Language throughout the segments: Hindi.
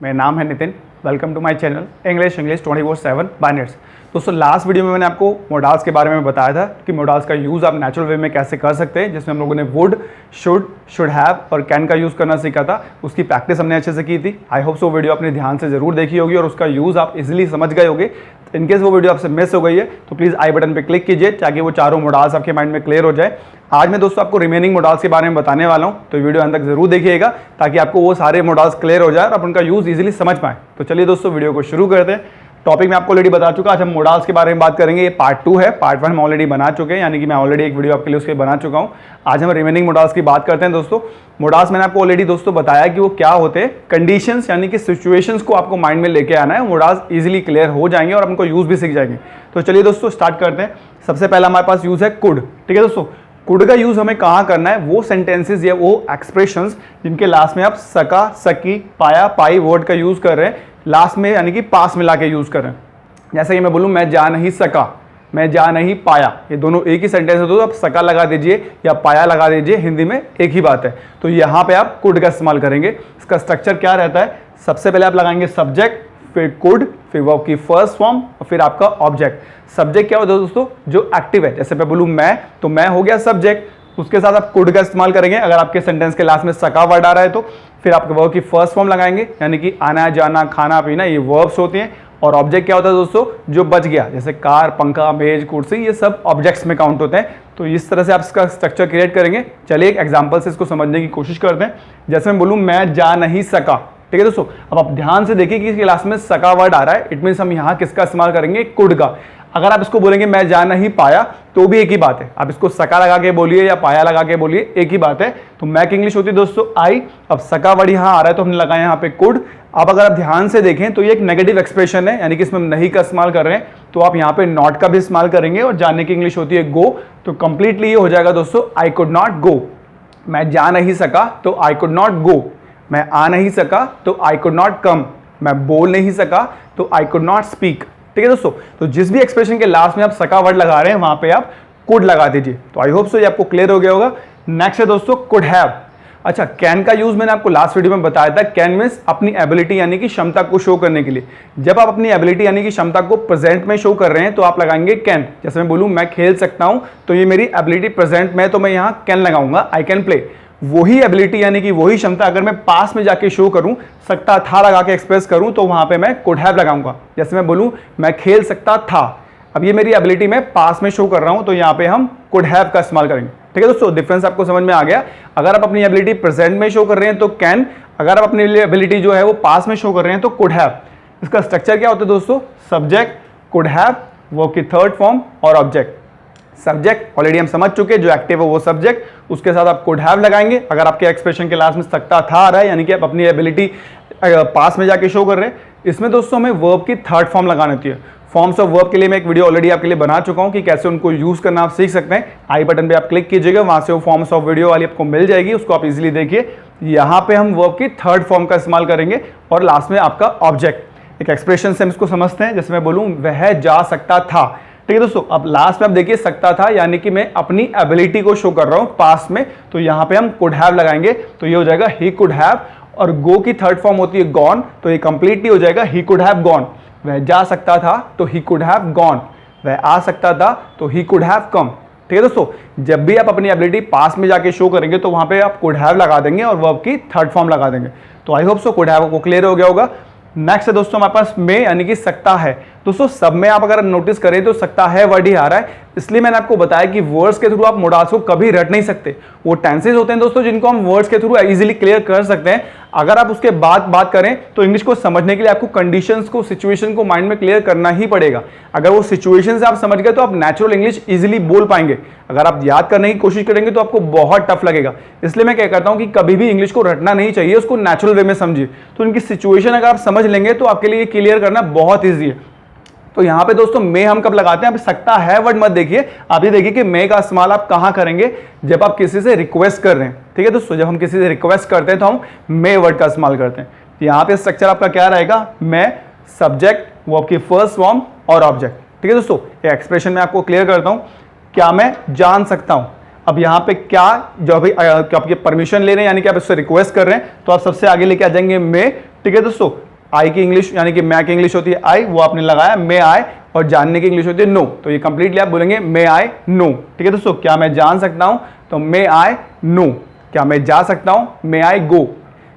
मेरा नाम है Nitin. Welcome to my channel English 24/7 by Nets. दोस्तों लास्ट वीडियो में मैंने आपको मोडाल्स के बारे में बताया था कि मोडाल्स का यूज़ आप नेचुरल वे में कैसे कर सकते हैं, जिसमें हम लोगों ने वुड, शुड हैव और कैन का यूज़ करना सीखा था। उसकी प्रैक्टिस हमने अच्छे से की थी। आई होप सो वीडियो अपने ध्यान से ज़रूर देखी होगी और उसका यूज़ आप इजीली समझ गए होगे। इनकेस वो वीडियो आपसे मिस हो गई है तो प्लीज़ आई बटन पे क्लिक कीजिए ताकि वो चारों मोडाल्स आपके माइंड में क्लियर हो जाए। आज मैं दोस्तों आपको रिमेनिंग मोडाल्स के बारे में बताने वाला हूं, तो वीडियो अंत तक जरूर देखिएगा ताकि आपको वो सारे मोडाल्स क्लियर हो जाए और आप उनका यूज़ इजीली समझ पाएं। तो चलिए दोस्तों वीडियो को शुरू करते हैं। टॉपिक मैं आपको ऑलरेडी बता चुका, आज हम मोडाल्स के बारे में बात करेंगे। ये पार्ट 2 है, पार्ट 1 हम ऑलरेडी बना चुके हैं, यानी कि मैं ऑलरेडी एक वीडियो आपके लिए उसके बना चुका हूं। आज हम रिमेनिंग मोडाल्स की बात करते हैं। दोस्तों मोडाल्स मैंने आपको ऑलरेडी दोस्तों बताया कि वो क्या होते हैं। कंडीशंस यानी कि सिचुएशंस को आपको माइंड में लेके आना है, मोडाल्स इजीली क्लियर हो जाएंगे और आप उनको यूज़ भी सीख जाएंगे। तो चलिए दोस्तों स्टार्ट करते हैं। सबसे पहला हमारे पास यूज़ है कुड। ठीक है दोस्तों, कुड का यूज़ हमें कहाँ करना है? वो सेंटेंसेस या वो एक्सप्रेशंस जिनके लास्ट में आप सका, सकी, पाया, पाई वर्ड का यूज़ कर रहे हैं, लास्ट में यानी कि पास मिला के यूज़ कर रहे हैं। जैसे कि मैं बोलूँ मैं जा नहीं सका, मैं जा नहीं पाया, ये दोनों एक ही सेंटेंस है, तो आप सका लगा दीजिए या पाया लगा दीजिए, हिंदी में एक ही बात है। तो यहाँ पे आप कुड का इस्तेमाल करेंगे। इसका स्ट्रक्चर क्या रहता है? सबसे पहले आप लगाएंगे सब्जेक्ट, फिर कुड, फिर वर्ब की फर्स्ट फॉर्म और फिर आपका ऑब्जेक्ट। सब्जेक्ट क्या होता है दोस्तों? जो एक्टिव है। जैसे मैं बोलूँ मैं, तो मैं हो गया सब्जेक्ट, उसके साथ आप कुड का इस्तेमाल करेंगे। अगर आपके सेंटेंस के लास्ट में सका वर्ड आ रहा है तो फिर आप वर्ब की फर्स्ट फॉर्म लगाएंगे, यानी कि आना, जाना, खाना, पीना, ये वर्ब्स होती हैं। और ऑब्जेक्ट क्या होता है दोस्तों? जो बच गया, जैसे कार, पंखा, मेज, कुर्सी, ये सब ऑब्जेक्ट्स में काउंट होते हैं। तो इस तरह से आप इसका स्ट्रक्चर क्रिएट करेंगे। चलिए एक एग्जांपल से इसको समझने की कोशिश करते हैं। जैसे मैं बोलूँ मैं जा नहीं सका, ठीक है दोस्तों। अब आप ध्यान से देखिए कि इसके लास्ट में सका वर्ड आ रहा है, इट मीन्स हम यहाँ किसका इस्तेमाल करेंगे? कुड का। अगर आप इसको बोलेंगे मैं जा नहीं पाया तो भी एक ही बात है। आप इसको सका लगा के बोलिए या पाया लगा के बोलिए, एक ही बात है। तो मैक इंग्लिश होती है दोस्तों आई। अब सका वर्ड यहाँ आ रहा है तो हमने लगाया यहाँ पे कुड। अब अगर आप ध्यान से देखें तो ये एक नेगेटिव एक्सप्रेशन है, यानी कि इसमें हम नहीं का इस्तेमाल कर रहे हैं, तो आप यहाँ पे नॉट का भी इस्तेमाल करेंगे। और जाने की इंग्लिश होती है गो, तो कंप्लीटली ये हो जाएगा दोस्तों आई कुड नॉट गो। मैं जा नहीं सका तो आई कुड नॉट गो, मैं आ नहीं सका तो आई कुड नॉट कम, मैं बोल नहीं सका तो आई कुड नॉट स्पीक। ठीक है दोस्तों, तो जिस भी एक्सप्रेशन के लास्ट में आप सका वर्ड लगा रहे हैं वहां पे आप कुड लगा दीजिए। तो आई होप सो ये आपको क्लियर हो गया होगा। नेक्स्ट है दोस्तों कुड हैव। अच्छा, कैन का यूज मैंने आपको लास्ट वीडियो में बताया था। कैन मींस अपनी एबिलिटी यानी कि क्षमता को शो करने के लिए। जब आप अपनी एबिलिटी यानी कि क्षमता को प्रेजेंट में शो कर रहे हैं तो आप लगाएंगे कैन। जैसे मैं बोलूँ मैं खेल सकता हूँ तो ये मेरी एबिलिटी प्रेजेंट में, तो मैं यहाँ कैन लगाऊंगा, आई कैन प्ले। वही एबिलिटी यानी कि वही क्षमता अगर मैं पास में जाके शो करूं, सकता था लगा के एक्सप्रेस करूं, तो वहां पे मैं कुड हैव लगाऊंगा। जैसे मैं बोलूं मैं खेल सकता था, अब ये मेरी एबिलिटी में पास में शो कर रहा हूं तो यहाँ पे हम कुड हैव का इस्तेमाल करेंगे। ठीक है दोस्तों, डिफरेंस आपको समझ में आ गया। अगर आप अपनी एबिलिटी प्रेजेंट में शो कर रहे हैं तो कैन, अगर आप अपनी एबिलिटी जो है वो पास में शो कर रहे हैं तो कुड हैव। इसका स्ट्रक्चर क्या होता है दोस्तों? सब्जेक्ट, कुड हैव, वर्ब की थर्ड फॉर्म और ऑब्जेक्ट। सब्जेक्ट ऑलरेडी हम समझ चुके, जो एक्टिव है वो सब्जेक्ट, उसके साथ आप कुड हैव लगाएंगे। अगर आपके एक्सप्रेशन के लास्ट में सकता था आ रहा है, यानी कि आप अपनी एबिलिटी पास में जाके शो कर रहे हैं। इसमें दोस्तों हमें वर्ब की थर्ड फॉर्म लगानी होती है। फॉर्म्स ऑफ वर्ब के लिए मैं एक वीडियो ऑलरेडी आपके लिए बना चुका हूं कि कैसे उनको यूज करना आप सीख सकते हैं। आई बटन पे आप क्लिक कीजिएगा, वहां से वो फॉर्म्स ऑफ वीडियो वाली आपको मिल जाएगी, उसको आप इजीली देखिए। यहाँ पे हम वर्ब की थर्ड फॉर्म का इस्तेमाल करेंगे और लास्ट में आपका ऑब्जेक्ट। एक एक्सप्रेशन से हम इसको समझते हैं। जैसे मैं बोलूँ वह जा सकता था, ठीक है दोस्तों। अब लास्ट में आप देखिए सकता था, यानी कि मैं अपनी एबिलिटी को शो कर रहा हूं पास में, तो यहां पे हम कुड हैव लगाएंगे, तो ये हो जाएगा ही कुड हैव। और गो की थर्ड फॉर्म होती है गॉन, तो ये कंप्लीटली हो जाएगा ही कुड हैव गॉन। वह जा सकता था तो ही कुड हैव गॉन, वह आ सकता था तो ही कुड हैव कम। ठीक है दोस्तों, जब भी आप अपनी एबिलिटी पास में जाके शो करेंगे तो वहां पे आप कुड हैव लगा देंगे और वर्ब की थर्ड फॉर्म लगा देंगे। तो I hope so could have को क्लियर हो गया होगा। नेक्स्ट है दोस्तों हमारे पास मे, यानी कि सकता है। दोस्तों सब में आप अगर नोटिस करें तो सकता है वर्ड ही आ रहा है, इसलिए मैंने आपको बताया कि वर्ड्स के थ्रू आप मोडाल्स को कभी रट नहीं सकते। वो टेंसेज होते हैं दोस्तों जिनको हम वर्ड्स के थ्रू इजीली क्लियर कर सकते हैं। अगर आप उसके बाद बात करें तो इंग्लिश को समझने के लिए आपको कंडीशंस को, सिचुएशन को माइंड में क्लियर करना ही पड़ेगा। अगर वो सिचुएशन से आप समझ गए तो आप नेचुरल इंग्लिश इजीली बोल पाएंगे। अगर आप याद करने की कोशिश करेंगे तो आपको बहुत टफ लगेगा। इसलिए मैं क्या कहता हूं कि कभी भी इंग्लिश को रटना नहीं चाहिए, उसको नेचुरल वे में समझिए। तो इनकी सिचुएशन अगर आप समझ लेंगे तो आपके लिए क्लियर करना बहुत ईजी है। तो यहां पे दोस्तों मे हम कब लगाते हैं? आप सकता है वर्ड मत देखिए, आप ये देखिए कि मे का इस्तेमाल आप कहां करेंगे? जब आप किसी से रिक्वेस्ट कर रहे हैं। ठीक है दोस्तों, जब हम किसी से रिक्वेस्ट करते हैं तो हम मे वर्ड का इस्तेमाल करते हैं। तो यहां पे स्ट्रक्चर आपका क्या रहेगा? मैं, सब्जेक्ट, वर्ब की फर्स्ट फॉर्म और ऑब्जेक्ट। ठीक है दोस्तों, ये एक्सप्रेशन मैं आपको क्लियर करता हूं। क्या मैं जान सकता हूं? अब यहाँ पे क्या, जो अभी आपकी परमिशन ले रहे हैं यानी कि आप इससे रिक्वेस्ट कर रहे हैं, तो आप सबसे आगे लेके आ जाएंगे मे। ठीक है दोस्तों, आई की इंग्लिश यानी कि मैं की इंग्लिश होती है आई, वो आपने लगाया मे आई, और जानने की इंग्लिश होती है नो, तो ये कंप्लीटली आप बोलेंगे मे आई नो। ठीक है दोस्तों, क्या मैं जान सकता हूं, तो मे आई नो। क्या मैं जा सकता हूं, मे आई गो।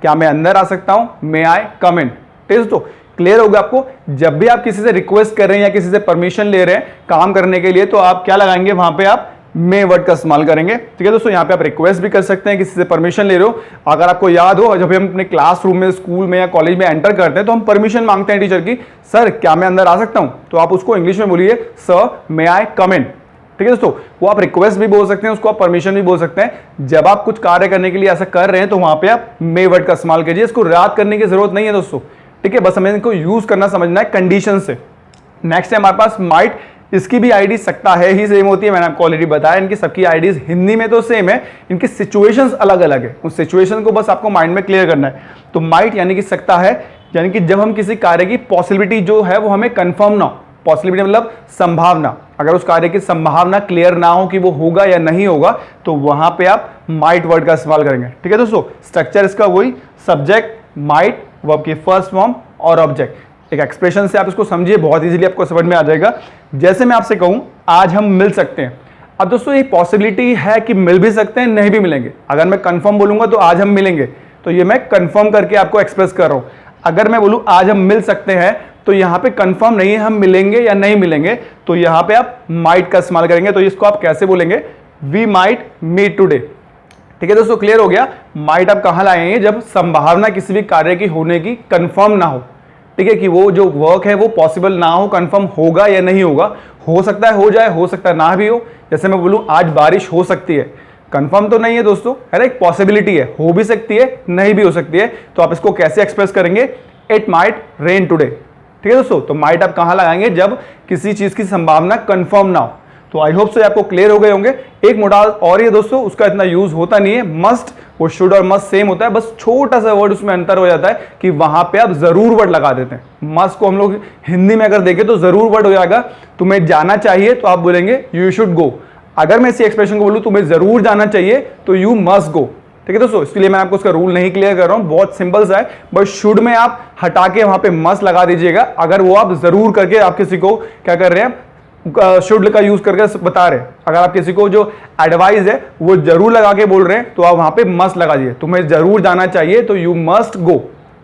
क्या मैं अंदर आ सकता हूं, मे आई कम इन। ठीक है दोस्तों, क्लियर होगा आपको। जब भी आप किसी से रिक्वेस्ट कर रहे हैं या किसी से परमिशन ले रहे हैं काम करने के लिए, तो आप क्या लगाएंगे, वहां पे आप मे वर्ड का इस्तेमाल करेंगे। ठीक है दोस्तों, यहाँ पे आप रिक्वेस्ट भी कर सकते हैं, किसी से परमिशन ले रहे हो। अगर आपको याद हो, जब हम अपने क्लासरूम में, स्कूल में या कॉलेज में एंटर करते हैं तो हम परमिशन मांगते हैं टीचर की, सर क्या मैं अंदर आ सकता हूं, तो आप उसको इंग्लिश में बोलिए सर मे आई कम इन। ठीक है दोस्तों, वो आप रिक्वेस्ट भी बोल सकते हैं, उसको आप परमिशन भी बोल सकते हैं। जब आप कुछ कार्य करने के लिए ऐसा कर रहे हैं तो वहां पे आप मे वर्ड का इस्तेमाल कीजिए। इसको याद करने की जरूरत नहीं है दोस्तों, ठीक है, बस हमें इनको यूज करना समझना है कंडीशन से। नेक्स्ट है हमारे पास माइट। इसकी भी आईडी सकता है ही सेम होती है, मैंने आपको ऑलरेडी बताया। इनकी सबकी आईडीज हिंदी में तो सेम है, इनकी सिचुएशंस अलग अलग है। उस सिचुएशन को बस आपको माइंड में क्लियर करना है। तो माइट यानी कि सकता है, यानी कि जब हम किसी कार्य की पॉसिबिलिटी जो है वो हमें कंफर्म ना हो। पॉसिबिलिटी मतलब संभावना, अगर उस कार्य की संभावना क्लियर ना हो कि वो होगा या नहीं होगा, तो वहां पे आप माइट वर्ड का इस्तेमाल करेंगे। ठीक है दोस्तों, स्ट्रक्चर इसका वही, सब्जेक्ट, माइट, वर्ब की फर्स्ट फॉर्म और ऑब्जेक्ट। एक एक्सप्रेशन से आप इसको समझिए, बहुत इजीली आपको समझ में आ जाएगा। जैसे मैं आपसे कहूं आज हम मिल सकते हैं, अब दोस्तों ये पॉसिबिलिटी है कि मिल भी सकते हैं, नहीं भी मिलेंगे। अगर मैं कंफर्म बोलूंगा तो आज हम मिलेंगे, तो ये मैं कंफर्म करके आपको एक्सप्रेस कर रहा हूं। अगर मैं बोलूं आज हम मिल सकते हैं, तो यहां पे कंफर्म नहीं है हम मिलेंगे या नहीं मिलेंगे, तो यहां पे आप माइट का इस्तेमाल करेंगे। तो इसको आप कैसे बोलेंगे, वी माइट मीट टुडे। ठीक है दोस्तों, क्लियर हो गया। माइट आप कहां लाएंगे, जब संभावना किसी भी कार्य की होने की कंफर्म ना हो। ठीक है, कि वो जो वर्क है वो पॉसिबल ना हो, कंफर्म होगा या नहीं होगा। हो सकता है हो जाए, हो सकता है ना भी हो। जैसे मैं बोलूं आज बारिश हो सकती है, कंफर्म तो नहीं है दोस्तों, है ना, एक पॉसिबिलिटी है, हो भी सकती है नहीं भी हो सकती है। तो आप इसको कैसे एक्सप्रेस करेंगे, इट माइट रेन टुडे। ठीक है दोस्तों, तो माइट आप कहां लगाएंगे, जब किसी चीज की संभावना कंफर्म ना हो। तो आई होप सो आपको क्लियर हो गए होंगे। एक मॉडल और ये दोस्तों, उसका इतना यूज होता नहीं है, मस्ट, वो शुड और मस्ट सेम होता है, बस छोटा सा वर्ड उसमें अंतर हो जाता है कि वहां पे आप जरूर वर्ड लगा देते हैं। मस्ट को हम लोग हिंदी में अगर देखें तो जरूर वर्ड हो जाएगा। तुम्हें जाना चाहिए तो आप बोलेंगे यू शुड गो। अगर मैं इसी एक्सप्रेशन को बोलूं तुम्हें जरूर जाना चाहिए तो यू मस्ट गो। ठीक है दोस्तों, इसके लिए मैं आपको उसका रूल नहीं क्लियर कर रहा हूं, बहुत सिंपल सा है। बट शुड में आप हटा के वहां पे मस्ट लगा दीजिएगा, अगर वो आप जरूर करके आप किसी को क्या कर रहे हैं, शुड का यूज करके बता रहे हैं। अगर आप किसी को जो एडवाइस है वो जरूर लगा के बोल रहे हैं, तो आप वहां पे मस्ट लगा दीजिए। तुम्हें जरूर जाना चाहिए तो यू मस्ट गो।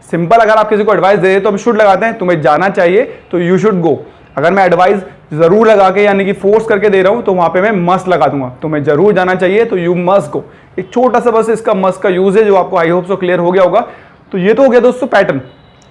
सिंपल, अगर आप किसी को एडवाइस दे रहे हैं तो हम शुड लगाते हैं, तुम्हें जाना चाहिए तो यू शुड गो। अगर मैं एडवाइस जरूर लगा के यानी कि फोर्स करके दे रहा हूं, तो वहां पे मैं मस्ट लगा दूंगा, तुम्हें जरूर जाना चाहिए तो यू मस्ट गो। एक छोटा सा बस इसका मस्ट का यूज है, जो आपको आई होप सो क्लियर हो गया होगा। तो ये तो हो गया दोस्तों पैटर्न,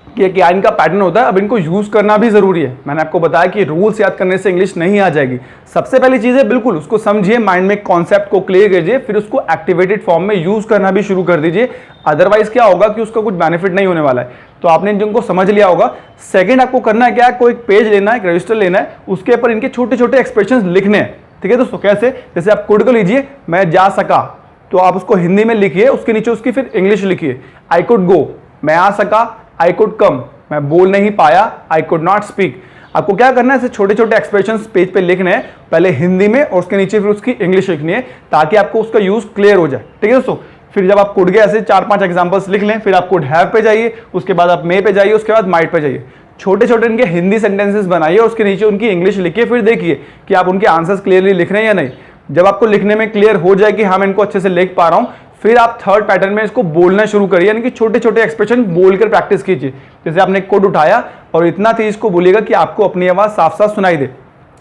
कि क्या इनका पैटर्न होता है। अब इनको यूज करना भी जरूरी है। मैंने आपको बताया कि रूल्स याद करने से इंग्लिश नहीं आ जाएगी। सबसे पहली चीज है, बिल्कुल उसको समझिए, माइंड में कॉन्सेप्ट को क्लियर कीजिए, फिर उसको एक्टिवेटेड फॉर्म में यूज करना भी शुरू कर दीजिए। अदरवाइज क्या होगा कि उसका कुछ बेनिफिट नहीं होने वाला है। तो आपने जिनको समझ लिया होगा। सेकंड आपको करना है क्या, कोई पेज लेना है, एक रजिस्टर लेना है, उसके ऊपर इनके छोटे छोटे एक्सप्रेशन लिखने हैं। ठीक है दोस्तों, कैसे, जैसे आप कुड को लीजिए, मैं जा सका, तो आप उसको हिंदी में लिखिए, उसके नीचे उसकी फिर इंग्लिश लिखिए। आई कुड गो, मैं आ सका, आई कुड कम, मैं बोल नहीं पाया, आई कुड नॉट स्पीक। आपको क्या करना है, ऐसे छोटे छोटे एक्सप्रेशंस पेज पे लिखने हैं, पहले हिंदी में और उसके नीचे फिर उसकी इंग्लिश लिखनी है, ताकि आपको उसका यूज क्लियर हो जाए। ठीक है दोस्तों, फिर जब आप कुड के ऐसे 4-5 एग्जांपल्स लिख लें, फिर आप कुड हैव पे जाइए, उसके बाद आप मे पे जाइए, उसके बाद माइट पे जाइए। छोटे छोटे इनके हिंदी सेंटेंसेस बनाइए और उसके नीचे उनकी इंग्लिश लिखिए, फिर देखिए कि आप उनके आंसर्स क्लियरली लिख रहे हैं या नहीं। जब आपको लिखने में क्लियर हो जाए कि हाँ मैं इनको अच्छे से लिख पा रहा हूं, फिर आप थर्ड पैटर्न में इसको बोलना शुरू करिए, यानी कि छोटे छोटे एक्सप्रेशन बोलकर प्रैक्टिस कीजिए। जैसे आपने कोड उठाया और इतना तेज को बोलिएगा कि आपको अपनी आवाज साफ साफ सुनाई दे।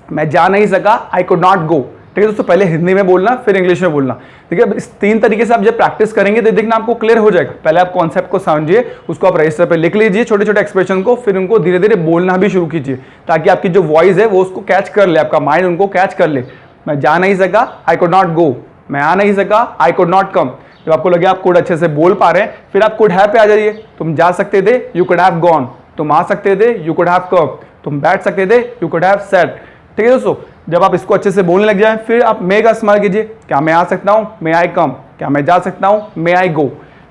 मैं जा नहीं सका, आई कुड नॉट गो। ठीक है दोस्तों, पहले हिंदी में बोलना, फिर इंग्लिश में बोलना। ठीक है, इस 3 तरीके से आप जब प्रैक्टिस करेंगे तो देखना आपको क्लियर हो जाएगा। पहले आप कॉन्सेप्ट को समझिए, उसको आप रजिस्टर पे लिख लीजिए छोटे छोटे एक्सप्रेशन को, फिर उनको धीरे धीरे बोलना भी शुरू कीजिए, ताकि आपकी जो वॉइस है वो उसको कैच कर ले, आपका माइंड उनको कैच कर ले। मैं जा नहीं सका, आई कुड नॉट गो, मैं आ नहीं सका, आई कुड नॉट कम। जब आपको लगे आप कुड अच्छे से बोल पा रहे हैं, फिर आप कुड हैव पे आ जाइए। तुम जा सकते थे, यू कुड हैव गॉन, तुम आ सकते थे, यू कुड हैव कम, तुम बैठ सकते थे, यू कुड हैव सेट। ठीक है दोस्तों, जब आप इसको अच्छे से बोलने लग जाए, फिर आप मे का इस्तेमाल कीजिए, क्या मैं आ सकता हूं, मे आई कम, क्या मैं जा सकता हूं, मे आई गो।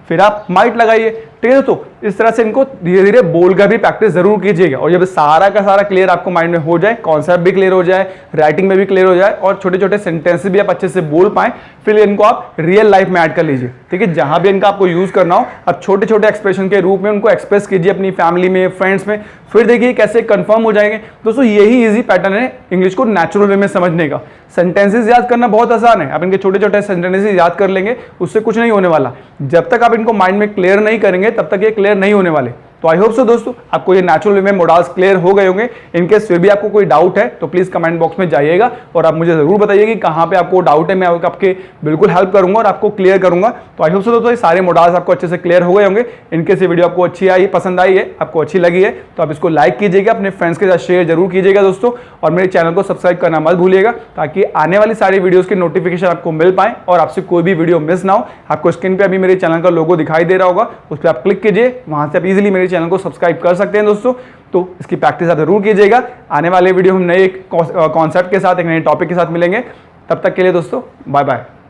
फिर आप माइट लगाइए, ठीक है दोस्तों, इस तरह से इनको धीरे धीरे बोल कर भी प्रैक्टिस जरूर कीजिएगा। और जब सारा का सारा क्लियर आपको माइंड में हो जाए, कॉन्सेप्ट भी क्लियर हो जाए, राइटिंग में भी क्लियर हो जाए और छोटे छोटे सेंटेंसेस भी आप अच्छे से बोल पाए, फिर इनको आप रियल लाइफ में ऐड कर लीजिए। ठीक है, जहां भी इनका आपको यूज करना हो, आप छोटे छोटे एक्सप्रेशन के रूप में उनको एक्सप्रेस कीजिए अपनी फैमिली में, फ्रेंड्स में, फिर देखिए कैसे कंफर्म हो जाएंगे। दोस्तों यही इजी पैटर्न है इंग्लिश को नेचुरल वे में समझने का। सेंटेंसेस याद करना बहुत आसान है, आप इनके छोटे छोटे सेंटेंसेस याद कर लेंगे, उससे कुछ नहीं होने वाला। जब तक आप इनको माइंड में क्लियर नहीं करेंगे तब तक ये क्लियर नहीं होने वाले। तो आई होप सो दोस्तों आपको ये नेचुरल वे में मॉडल्स क्लियर हो गए होंगे। इनकेस फिर भी आपको कोई डाउट है तो प्लीज कमेंट बॉक्स में जाइएगा और आप मुझे जरूर बताइए कि कहाँ पे आपको डाउट है। मैं आपके बिल्कुल हेल्प करूंगा और आपको क्लियर करूंगा। तो आई होप सो दोस्तों ये सारे मॉडल्स आपको अच्छे से क्लियर हो गए होंगे। इनकेस ये वीडियो आपको अच्छी आई, पसंद आई है, आपको अच्छी लगी है, तो आप इसको लाइक कीजिएगा, अपने फ्रेंड्स के साथ शेयर जरूर कीजिएगा दोस्तों, और मेरे चैनल को सब्सक्राइब करना मत भूलिएगा ताकि आने वाली सारी वीडियोस की नोटिफिकेशन आपको मिल पाए और आपसे कोई भी वीडियो मिस ना हो। आपको स्क्रीन पे अभी मेरे चैनल का लोगो दिखाई दे रहा होगा, उस पर आप क्लिक कीजिए, वहां से आप इजीली मेरे चैनल को सब्सक्राइब कर सकते हैं दोस्तों। तो इसकी प्रैक्टिस आप जरूर कीजिएगा। आने वाले वीडियो हम नए कॉन्सेप्ट के साथ, एक नए टॉपिक के साथ मिलेंगे। तब तक के लिए दोस्तों बाय बाय।